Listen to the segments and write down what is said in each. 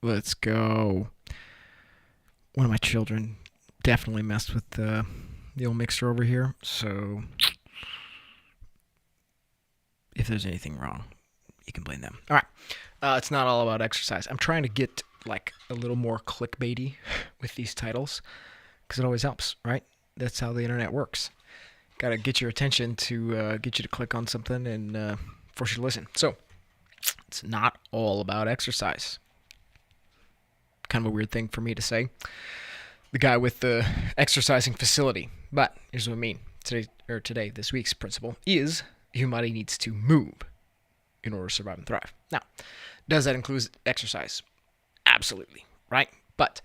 Let's go. One of my children definitely messed with the old mixer over here. So if there's anything wrong, you can blame them. All right. It's not all about exercise. I'm trying to get like a little more clickbaity with these titles because it always helps, right? That's how the internet works. Got to get your attention to get you to click on something and force you to listen. So it's not all about exercise. Kind of a weird thing for me to say. The guy with the exercising facility. But here's what I mean. This week's principle is humanity needs to move in order to survive and thrive. Now, does that include exercise? Absolutely, right? But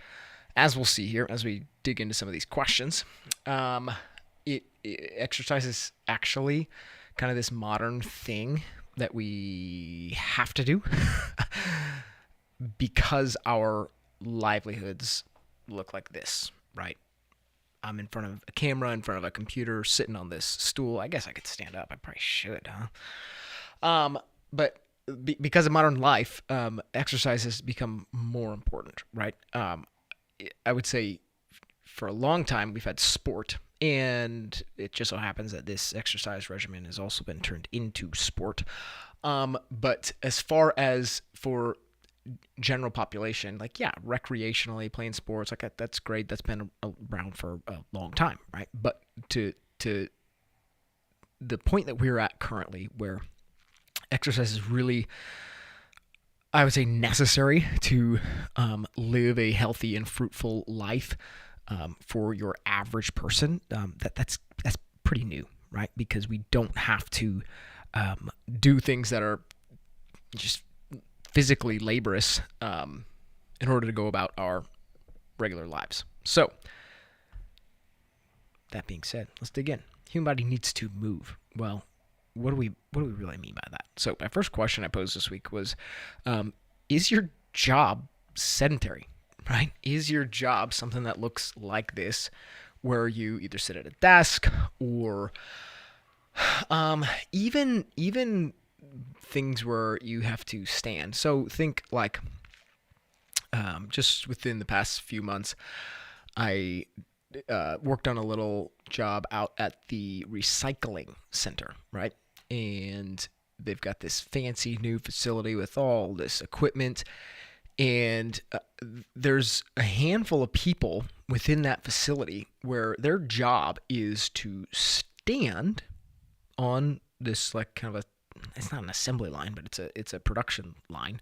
as we'll see here, as we dig into some of these questions, exercise is actually kind of this modern thing that we have to do because our livelihoods look like this, right? I'm in front of a camera, in front of a computer, sitting on this stool. I guess I could stand up. I probably should, huh? But because of modern life, exercise has become more important, right? I would say for a long time we've had sport, and it just so happens that this exercise regimen has also been turned into sport. But as far as for general population, like yeah, recreationally playing sports, like that's great. That's been around for a long time, right? But to the point that we're at currently, where exercise is really, I would say, necessary to live a healthy and fruitful life for your average person. That's pretty new, right? Because we don't have to do things that are just physically laborious in order to go about our regular lives. So, that being said, let's dig in. Human body needs to move. Well, what do we really mean by that? So, my first question I posed this week was, is your job sedentary? Right? Is your job something that looks like this, where you either sit at a desk or even things where you have to stand? So think like just within the past few months, I worked on a little job out at the recycling center, right? And they've got this fancy new facility with all this equipment, and there's a handful of people within that facility where their job is to stand on this like kind of a, it's not an assembly line, but it's a production line,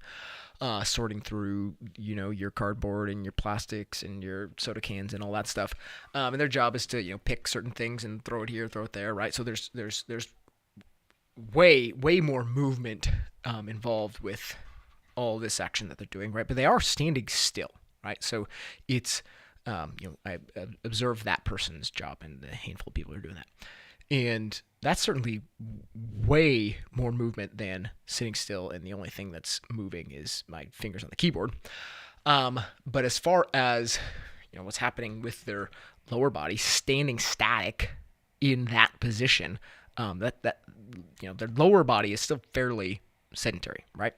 sorting through your cardboard and your plastics and your soda cans and all that stuff, and their job is to pick certain things and throw it here, throw it there, right? So there's way more movement involved with all this action that they're doing, right? But they are standing still, right? So it's I observe that person's job and the handful of people who are doing that. And that's certainly way more movement than sitting still, and the only thing that's moving is my fingers on the keyboard. But as far as what's happening with their lower body, standing static in that position, that their lower body is still fairly sedentary, right?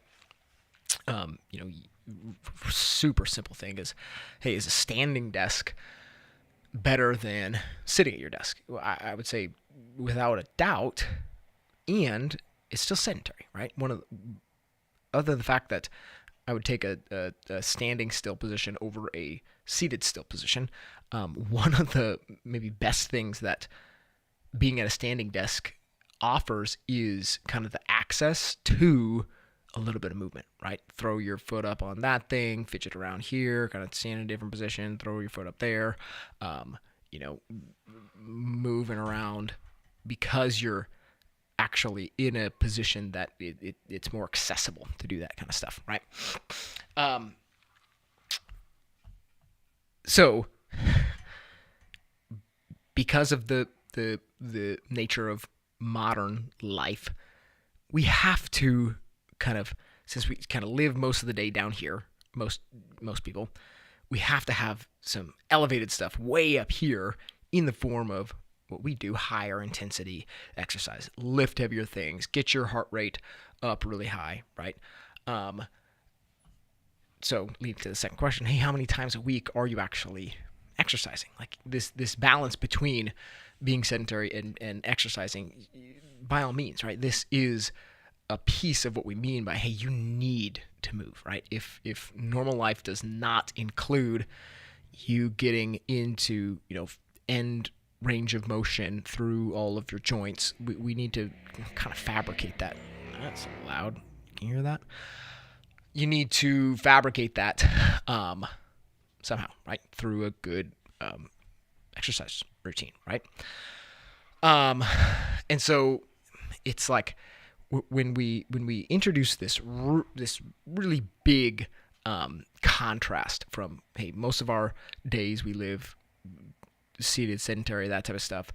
Super simple thing is, hey, is a standing desk better than sitting at your desk? Well, I would say without a doubt, and it's still sedentary, right? Other than the fact that I would take a standing still position over a seated still position. One of the maybe best things that being at a standing desk offers is kind of the access to a little bit of movement, right? Throw your foot up on that thing, fidget around here, kind of stand in a different position, throw your foot up there, moving around because you're actually in a position that it's more accessible to do that kind of stuff, right? So because of the nature of modern life, we have to kind of, since we kind of live most of the day down here, most people, we have to have some elevated stuff way up here in the form of what we do: higher intensity exercise, lift heavier things, get your heart rate up really high, right? so leading to the second question, hey, how many times a week are you actually exercising? Like this balance between being sedentary and exercising, by all means, right? This is a piece of what we mean by, hey, you need to move, right? If normal life does not include you getting into, end range of motion through all of your joints, we need to kind of fabricate that. That's loud. Can you hear that? You need to fabricate that somehow, right? Through a good exercise routine, right? And so it's like when we introduce this really big contrast from, hey, most of our days we live seated, sedentary, that type of stuff,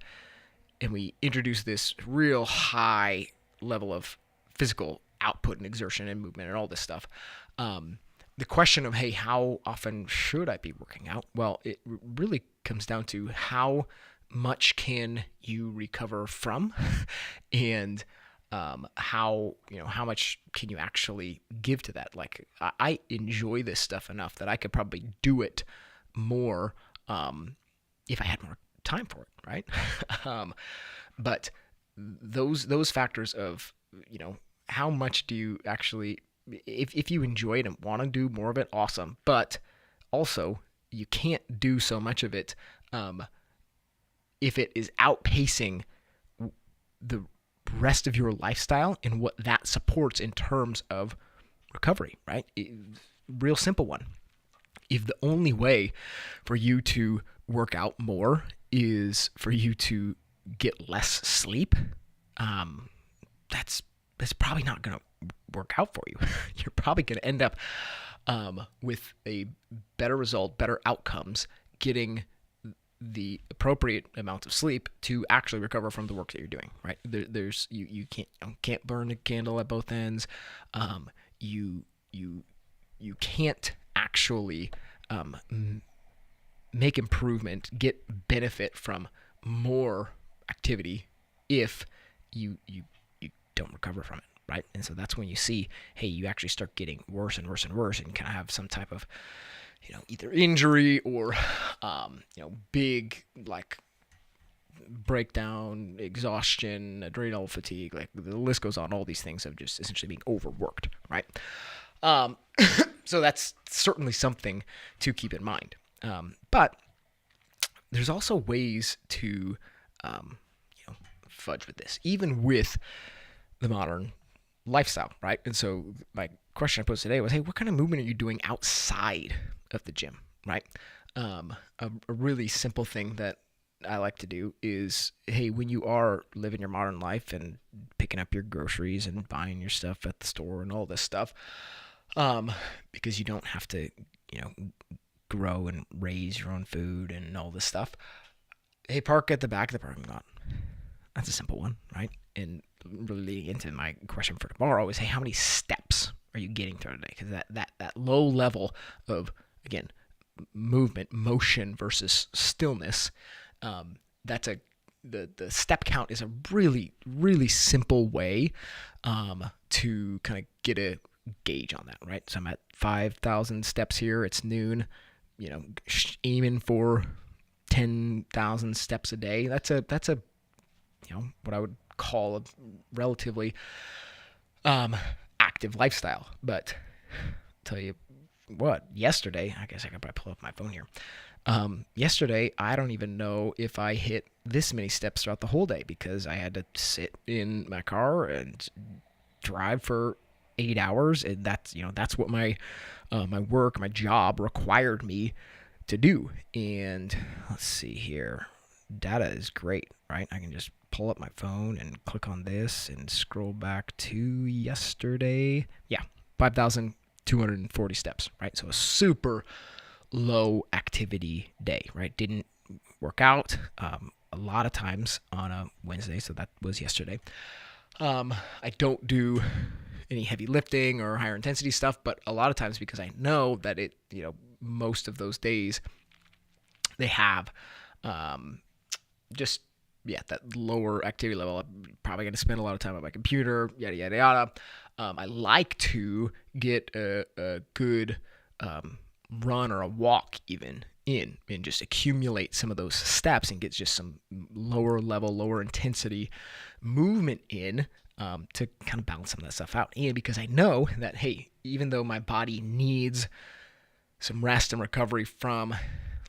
and we introduce this real high level of physical output and exertion and movement and all this stuff. The question of, hey, how often should I be working out? Well, it really comes down to how much can you recover from, and how much can you actually give to that? Like, I enjoy this stuff enough that I could probably do it more if I had more time for it, right? But those factors of, how much do you actually, if you enjoy it and want to do more of it, awesome. But also, you can't do so much of it if it is outpacing the rest of your lifestyle and what that supports in terms of recovery, right? Real simple one. If the only way for you to work out more is for you to get less sleep, that's probably not going to work out for you. You're probably going to end up with a better result, better outcomes, getting the appropriate amount of sleep to actually recover from the work that you're doing, right? There's you can't burn a candle at both ends. You can't actually make improvement, get benefit from more activity if you don't recover from it, right? And so that's when you see, hey, you actually start getting worse and worse and worse, and kind of have some type of, either injury or, big, like, breakdown, exhaustion, adrenal fatigue, like the list goes on, all these things of just essentially being overworked, right? So that's certainly something to keep in mind. But there's also ways to, fudge with this, even with the modern lifestyle, right? And so my question I posed today was, hey, what kind of movement are you doing outside of the gym, right? A really simple thing that I like to do is, hey, when you are living your modern life and picking up your groceries and buying your stuff at the store and all this stuff, because you don't have to, grow and raise your own food and all this stuff, hey, park at the back of the parking lot. That's a simple one, right? And really leading into my question for tomorrow is, hey, how many steps are you getting through today? Because that low level of, again, movement, motion versus stillness, that's the step count is a really, really simple way to kind of get a gauge on that, right? So I'm at 5,000 steps here. It's noon, aiming for 10,000 steps a day. That's a what I would call a relatively active lifestyle. But I'll tell you what, yesterday, I guess I could probably pull up my phone here. Yesterday, I don't even know if I hit this many steps throughout the whole day, because I had to sit in my car and drive for 8 hours, and that's what my work, my job required me to do. And let's see here, data is great, right? I can just pull up my phone and click on this and scroll back to yesterday. Yeah, 5,240 steps, right? So a super low activity day, right? Didn't work out a lot of times on a Wednesday, so that was yesterday. I don't do any heavy lifting or higher intensity stuff, but a lot of times, because I know that it, most of those days they have that lower activity level. I'm probably going to spend a lot of time on my computer, yada, yada, yada. I like to get a good run or a walk even in and just accumulate some of those steps and get just some lower level, lower intensity movement in to kind of balance some of that stuff out. And because I know that, hey, even though my body needs some rest and recovery from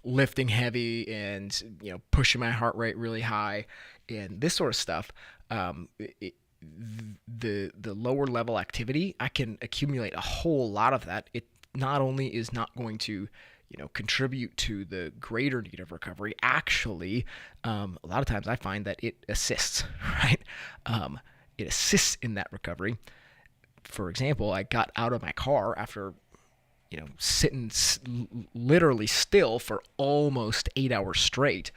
lifting heavy and pushing my heart rate really high and this sort of stuff, the lower level activity, I can accumulate a whole lot of that. It not only is not going to contribute to the greater need of recovery, actually, a lot of times I find that it assists, right? It assists in that recovery. For example, I got out of my car after sitting literally still for almost 8 hours straight,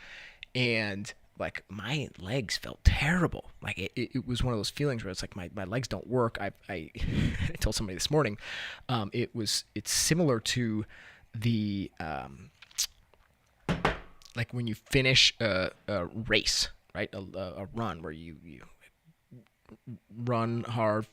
and like my legs felt terrible. Like it was one of those feelings where it's like my legs don't work. I told somebody this morning, it's similar to the like when you finish a race, right? A run where you run hard,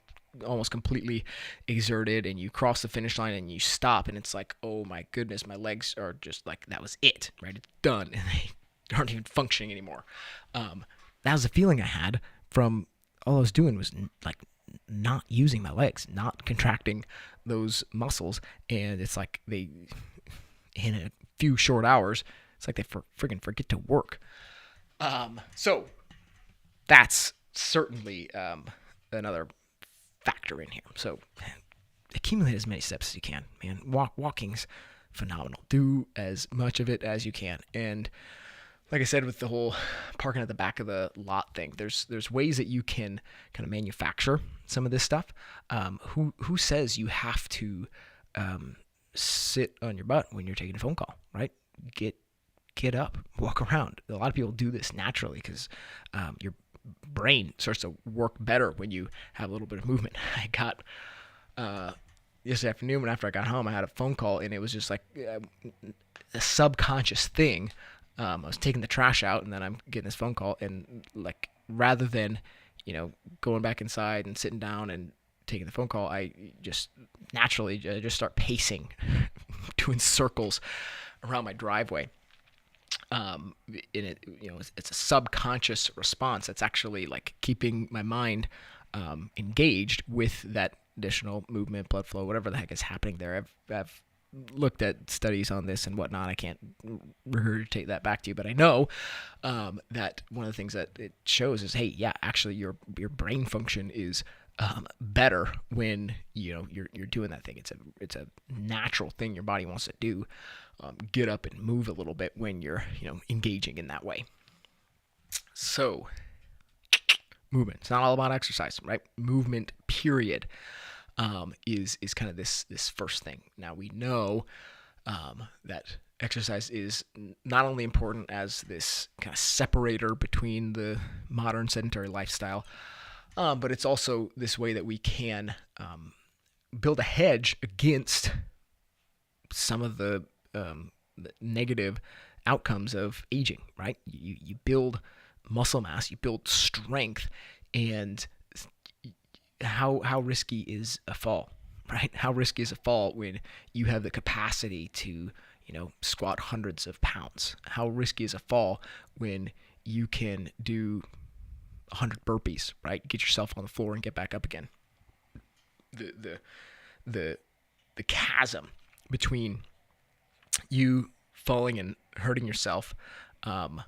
almost completely exerted, and you cross the finish line and you stop, and it's like, oh my goodness, my legs are just like, that was it, right? It's done, and they aren't even functioning anymore. That was the feeling I had from all I was doing was like not using my legs, not contracting those muscles, and it's like they, in a few short hours, it's like they friggin' forget to work. So that's certainly another factor in here. So accumulate as many steps as you can, man. Walking's phenomenal. Do as much of it as you can. And like I said, with the whole parking at the back of the lot thing, there's ways that you can kind of manufacture some of this stuff. Who says you have to sit on your butt when you're taking a phone call, right? Get up, walk around. A lot of people do this naturally because your brain starts to work better when you have a little bit of movement. I got yesterday afternoon, when after I got home, I had a phone call, and it was just like a subconscious thing. I was taking the trash out, and then I'm getting this phone call, and like rather than going back inside and sitting down and taking the phone call, I just naturally just start pacing, doing circles around my driveway. It's a subconscious response that's actually like keeping my mind engaged with that additional movement, blood flow, whatever the heck is happening there. I've looked at studies on this and whatnot. I can't regurgitate that back to you, but I know that one of the things that it shows is, hey, yeah, actually your brain function is better when you're doing that thing. It's a natural thing your body wants to do. Get up and move a little bit when you're engaging in that way. So movement. It's not all about exercise, right? Movement, period, is kind of this first thing. Now we know that exercise is not only important as this kind of separator between the modern sedentary lifestyle, but it's also this way that we can build a hedge against some of the negative outcomes of aging, right? You build muscle mass, you build strength, and how risky is a fall, right? How risky is a fall when you have the capacity to, squat hundreds of pounds? How risky is a fall when you can do 100 burpees, right? Get yourself on the floor and get back up again. The chasm between you falling and hurting yourself, but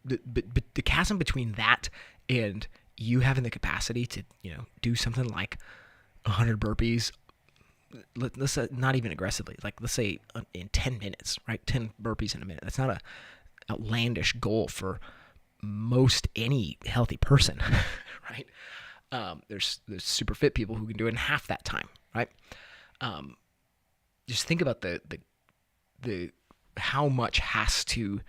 the chasm between that and you having the capacity to do something like 100 burpees, let's say, not even aggressively, like let's say in 10 minutes, right? 10 burpees in a minute. That's not a outlandish goal for most any healthy person, right? There's super fit people who can do it in half that time, right? Just think about the how much has to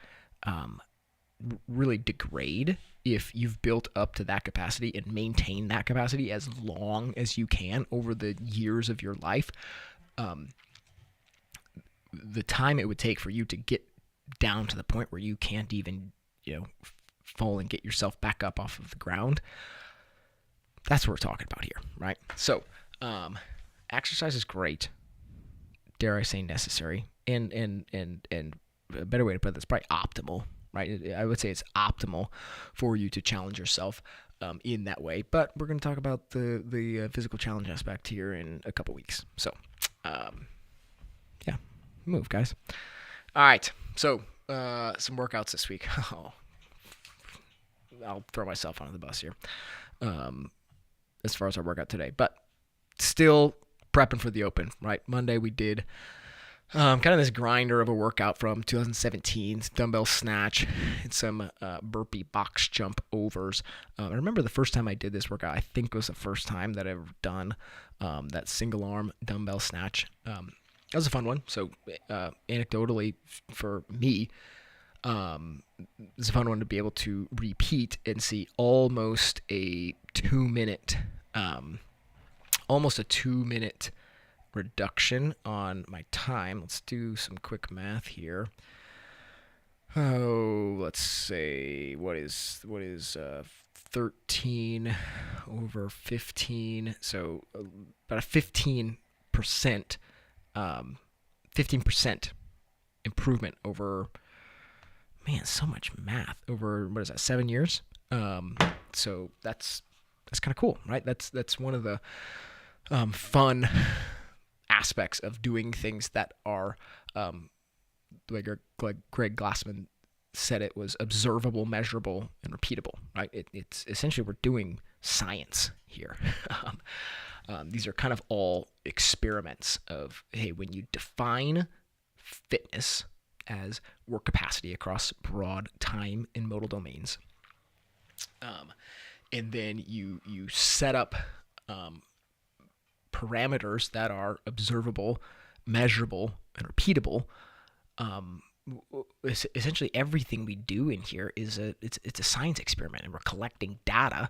really degrade if you've built up to that capacity and maintain that capacity as long as you can over the years of your life. The time it would take for you to get down to the point where you can't even fall and get yourself back up off of the ground, That's what we're talking about here, right? So, exercise is great. Dare I say necessary, and a better way to put this, probably optimal, right? I would say it's optimal for you to challenge yourself in that way. But we're going to talk about the physical challenge aspect here in a couple weeks. So, yeah, move, guys. All right. So, some workouts this week. Oh, I'll throw myself under the bus here as far as our workout today. But still prepping for the Open, right? Monday we did kind of this grinder of a workout from 2017, dumbbell snatch and some burpee box jump overs. I remember the first time I did this workout, I think it was the first time that I've ever done that single arm dumbbell snatch. That was a fun one. So anecdotally for me, it's a fun one to be able to repeat and see almost a 2-minute reduction on my time. Let's do some quick math here. Oh, let's say what is 13 over 15? So about a 15% improvement over. Man, so much math over, what is that, 7 years? So that's kind of cool, right? That's one of the fun aspects of doing things that are, like Greg Glassman said, it was observable, measurable, and repeatable, right? It's essentially we're doing science here. These are kind of all experiments of, hey, when you define fitness as work capacity across broad time and modal domains, and then you set up parameters that are observable, measurable, and repeatable. Essentially, everything we do in here is it's a science experiment, and we're collecting data.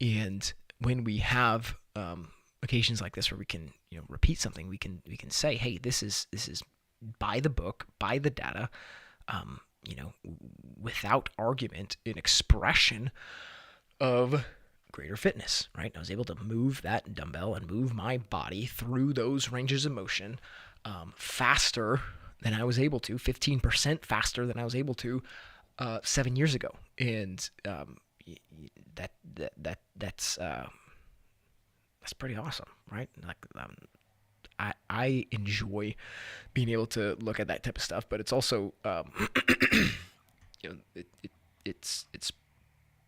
And when we have occasions like this where we can repeat something, we can say, hey, this is by the book, by the data, without argument, an expression of greater fitness, right? I was able to move that dumbbell and move my body through those ranges of motion faster than I was able to, 15% faster than I was able to 7 years ago. And that's pretty awesome, right? Like, I enjoy being able to look at that type of stuff, but it's also, it's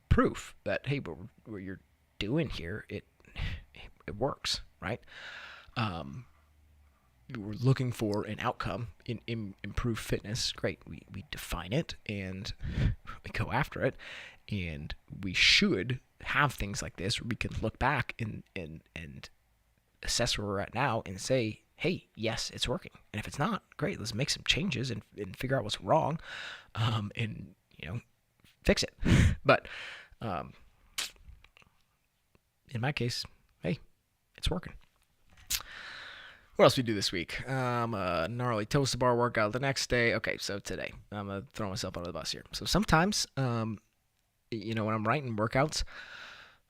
proof that, hey, what you're doing here, it works, right? We're looking for an outcome in improved fitness. Great, we define it and we go after it, and we should have things like this where we can look back and assess where we're at now and say, hey, yes, it's working. And if it's not, great, let's make some changes and figure out what's wrong, and fix it. But in my case, hey, it's working. What else we do this week? Gnarly toast bar workout the next day. Okay, so today I'm gonna throw myself under the bus here. So sometimes, when I'm writing workouts,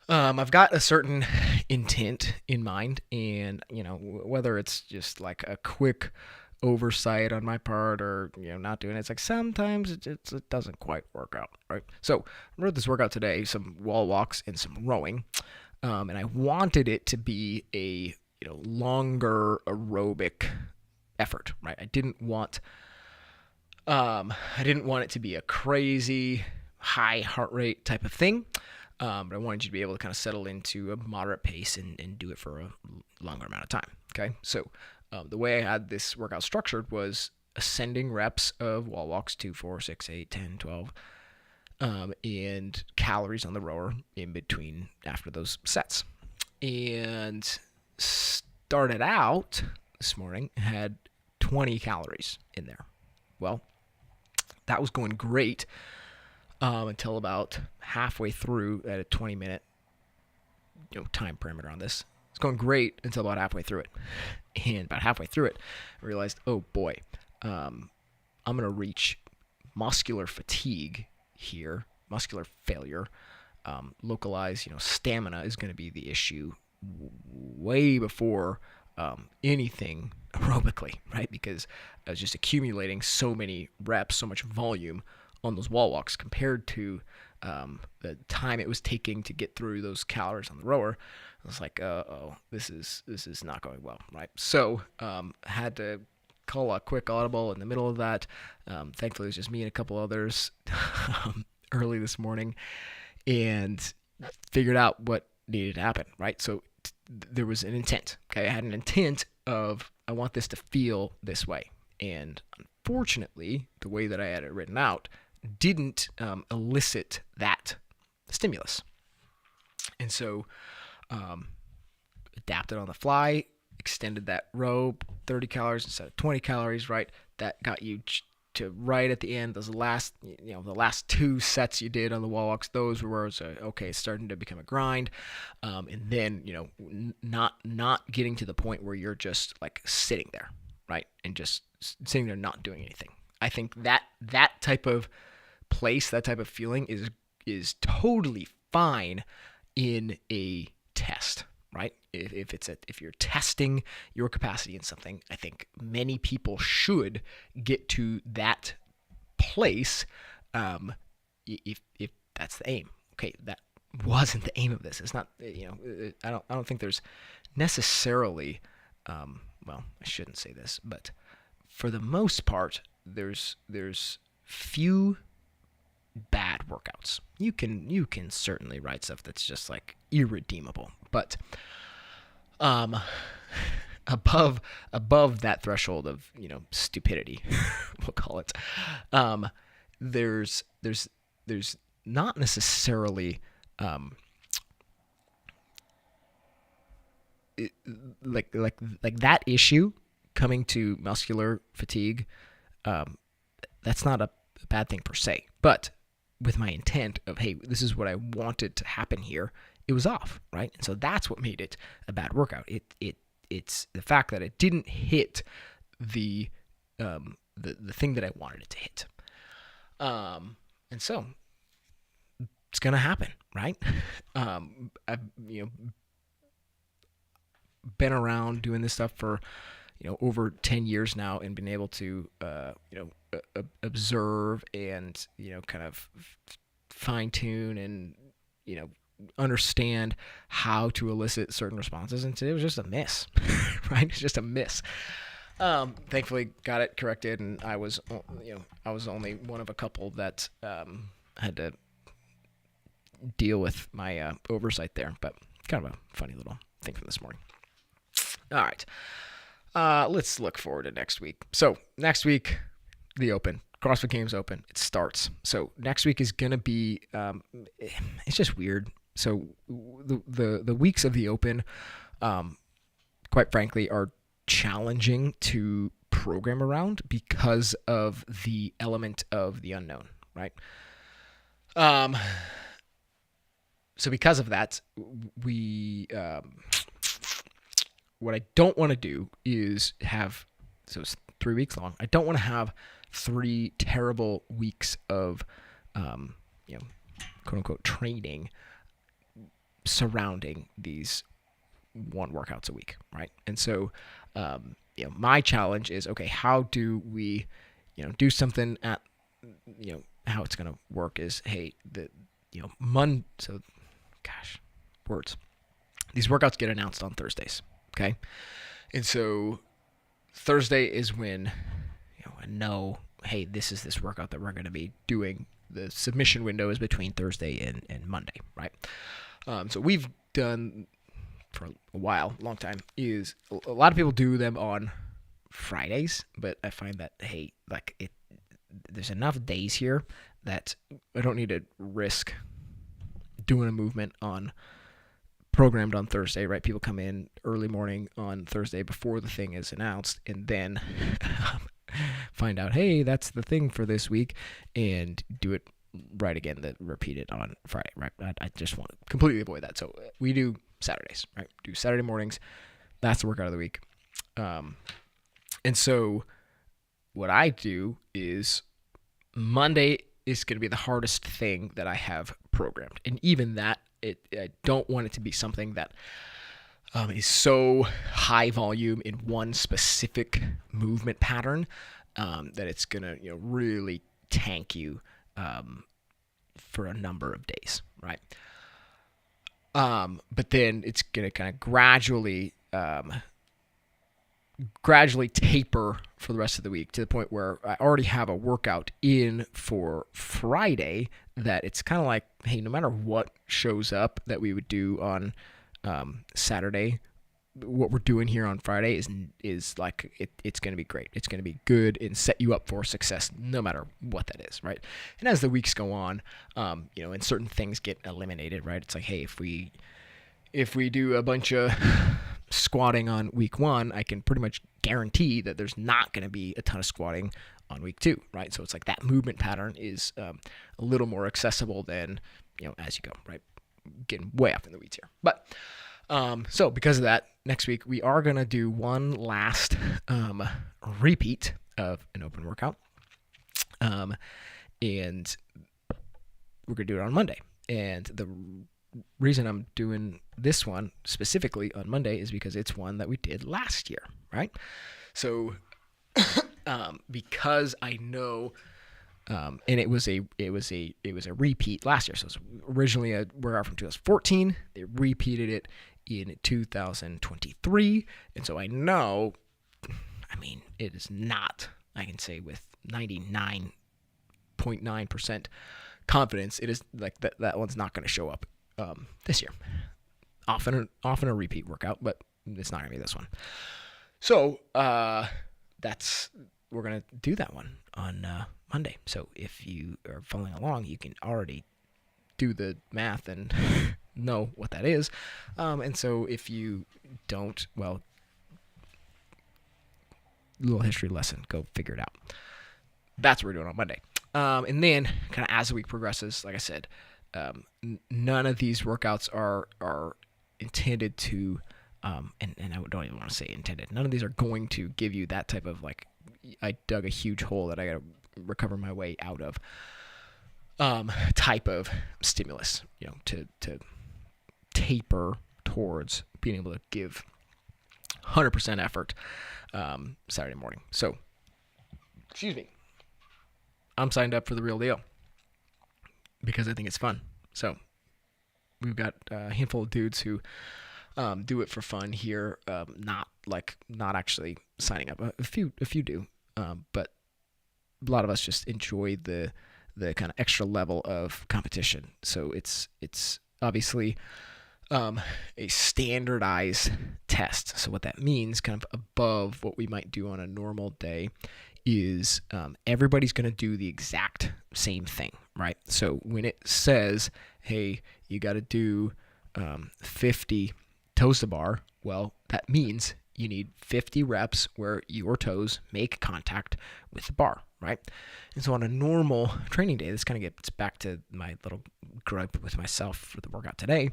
I've got a certain intent in mind, and whether it's just like a quick oversight on my part or not doing it, it's like sometimes it doesn't quite work out, right? So I wrote this workout today, some wall walks and some rowing, and I wanted it to be a longer aerobic effort, right? I didn't want it to be a crazy high heart rate type of thing. But I wanted you to be able to kind of settle into a moderate pace and do it for a longer amount of time. Okay, so the way I had this workout structured was ascending reps of wall walks, 2, 4, 6, 8, 10, 12, and calories on the rower in between after those sets. And started out this morning, had 20 calories in there. Well, that was going great. Until about halfway through at a 20-minute time parameter on this. It's going great until about halfway through it. And about halfway through it, I realized, oh boy, I'm going to reach muscular fatigue here, muscular failure, localized, stamina is going to be the issue way before anything aerobically, right? Because I was just accumulating so many reps, so much volume on those wall walks compared to the time it was taking to get through those calories on the rower. I was like, oh, this is not going well, right? So had to call a quick audible in the middle of that. Thankfully, it was just me and a couple others early this morning, and figured out what needed to happen, right? So there was an intent. Okay, I had an intent of I want this to feel this way, and unfortunately, the way that I had it written out didn't elicit that stimulus, and so adapted on the fly, extended that row 30 calories instead of 20 calories, right? That got you to right at the end, the last 2 sets you did on the wall walks, those were okay, it's starting to become a grind, and then not getting to the point where you're just like sitting there, right, and just sitting there not doing anything. I think that type of place, that type of feeling is totally fine in a test, right? If you're testing your capacity in something, I think many people should get to that place, if that's the aim. Okay, that wasn't the aim of this. It's not. I don't think there's necessarily. Well, I shouldn't say this, but for the most part, there's few bad workouts. You can certainly write stuff that's just like irredeemable, but above that threshold of stupidity, we'll call it, there's not necessarily like that issue coming to muscular fatigue. That's not a bad thing per se, but with my intent of, hey, this is what I wanted to happen here, it was off, right? And so that's what made it a bad workout. It's the fact that it didn't hit the thing that I wanted it to hit. And so it's gonna happen, right? I've been around doing this stuff for over 10 years now, and been able to observe and kind of fine tune and understand how to elicit certain responses. And today was just a miss, right? It's just a miss. Thankfully got it corrected, and I was only one of a couple that had to deal with my oversight there, but kind of a funny little thing from this morning. All right. Let's look forward to next week. So next week, the Open, CrossFit Games Open, it starts. So next week is gonna be, it's just weird. So the weeks of the Open, quite frankly, are challenging to program around because of the element of the unknown, right? So because of that, we what I don't want to do is have, so it's 3 weeks long. I don't want to have 3 terrible weeks of, quote unquote training surrounding these 1 workouts a week, right? And so, my challenge is, okay, how do we, do something at, how it's going to work is, hey, words. These workouts get announced on Thursdays. Okay. And so Thursday is when, I know, hey, this is this workout that we're going to be doing. The submission window is between Thursday and Monday, right? So we've done for a while, long time, is a lot of people do them on Fridays, but I find that, hey, there's enough days here that I don't need to risk doing a movement programmed on Thursday, right? People come in early morning on Thursday before the thing is announced, and then find out, hey, that's the thing for this week, and do it right again, repeat it on Friday, right? I just want to completely avoid that. So we do Saturdays, right? Do Saturday mornings. That's the workout of the week. And so what I do is Monday is going to be the hardest thing that I have programmed. And even that, I don't want it to be something that is so high volume in one specific movement pattern that it's going to really tank you for a number of days, right? But then it's going to kind of gradually taper for the rest of the week to the point where I already have a workout in for Friday that it's kind of like, hey, no matter what shows up that we would do on Saturday, what we're doing here on Friday is like it's going to be great. It's going to be good and set you up for success no matter what that is, right? And as the weeks go on, and certain things get eliminated, right? It's like, hey, if we do a bunch of squatting on week 1, I can pretty much guarantee that there's not going to be a ton of squatting on week 2, right? So it's like that movement pattern is a little more accessible than, as you go, right? Getting way up in the weeds here. But so because of that, next week we are going to do one last repeat of an open workout. And we're going to do it on Monday. And the reason I'm doing this one specifically on Monday is because it's one that we did last year, right? So because I know and it was a repeat last year. So it was originally a workout from 2014. They repeated it in 2023, and so I know, it is not, I can say with 99.9% confidence, it is like that one's not going to show up this year. Often a repeat workout, but it's not going to be this one. So we're going to do that one on Monday. So if you are following along, you can already do the math and know what that is. And so if you don't, well, little history lesson, go figure it out. That's what we're doing on Monday. And then kind of as the week progresses, like I said, none of these workouts are intended to, and I don't even want to say intended. None of these are going to give you that type of like, I dug a huge hole that I got to recover my way out of type of stimulus, to taper towards being able to give 100% effort Saturday morning. So, excuse me, I'm signed up for the real deal because I think it's fun. So we've got a handful of dudes who do it for fun here, not actually signing up. A few do, but a lot of us just enjoy the kind of extra level of competition. So it's obviously a standardized test. So what that means, kind of above what we might do on a normal day, is everybody's going to do the exact same thing, right? So when it says, hey, you got to do 50 toes to bar, well, that means you need 50 reps where your toes make contact with the bar, right? And so on a normal training day, this kind of gets back to my little gripe with myself for the workout today.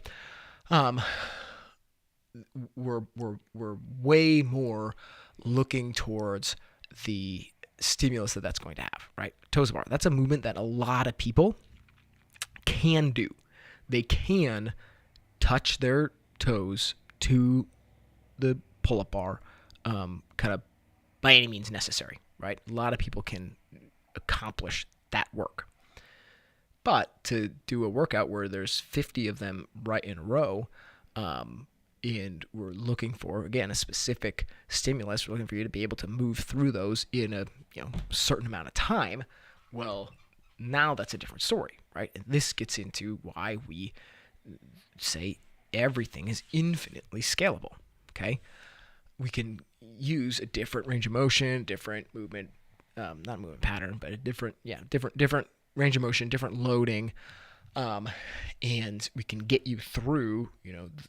We're way more looking towards the stimulus that's going to have, right? Toes to bar. That's a movement that a lot of people can do. They can touch their toes to the pull-up bar, kind of by any means necessary, right? A lot of people can accomplish that work. But to do a workout where there's 50 of them right in a row, and we're looking for, again, a specific stimulus, we're looking for you to be able to move through those in a certain amount of time, well, now that's a different story, right? And this gets into why we say everything is infinitely scalable, okay? We can use a different range of motion, different movement, not movement pattern, but a different range of motion, different loading, and we can get you through,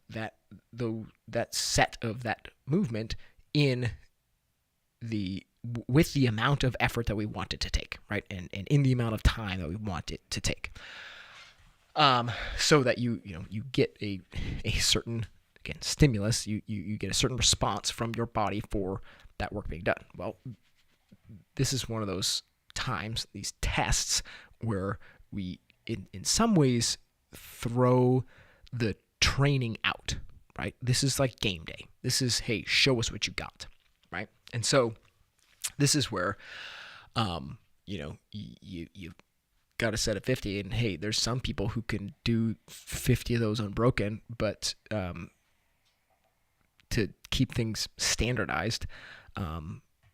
that set of that movement with the amount of effort that we want it to take, right? And in the amount of time that we want it to take. So that you get a certain, again, stimulus, you get a certain response from your body for that work being done. Well, this is one of those times, these tests, where we, in some ways, throw the training out, right? This is like game day. This is, hey, show us what you got, right? And so this is where, you've got a set of 50, and hey, there's some people who can do 50 of those unbroken, but to keep things standardized,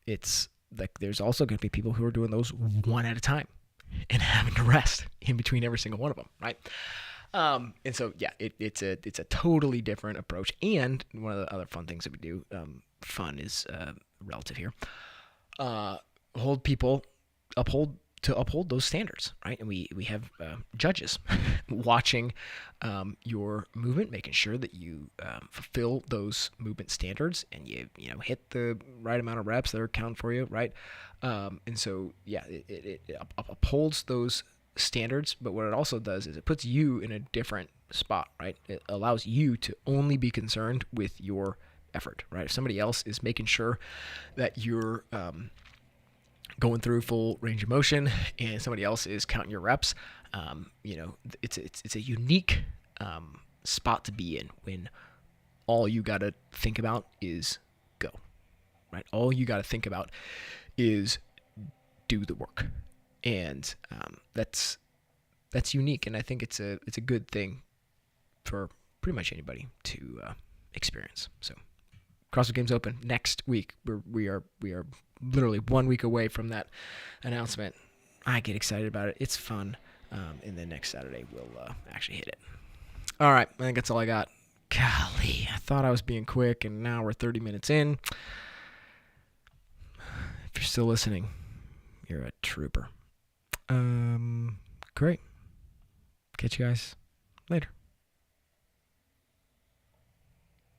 it's like there's also going to be people who are doing those one at a time and having to rest in between every single one of them, right? And so yeah, it's a totally different approach. And one of the other fun things that we do, fun is relative here, uphold those standards, right? And we have judges watching your movement, making sure that you fulfill those movement standards, and you hit the right amount of reps that are counted for you, right? And so yeah, it upholds those standards, but what it also does is it puts you in a different spot, right? It allows you to only be concerned with your effort, right? If somebody else is making sure that you're going through full range of motion and somebody else is counting your reps, it's a unique spot to be in when all you got to think about is go, right? All you got to think about is do the work. And that's unique, and I think it's a good thing for pretty much anybody to experience. So CrossFit Games Open next week. We are literally 1 week away from that announcement. I get excited about it. It's fun. And then next Saturday we'll actually hit it. All right, I think that's all I got. Golly, I thought I was being quick, and now we're 30 minutes in. If you're still listening, you're a trooper. Great. Catch you guys later.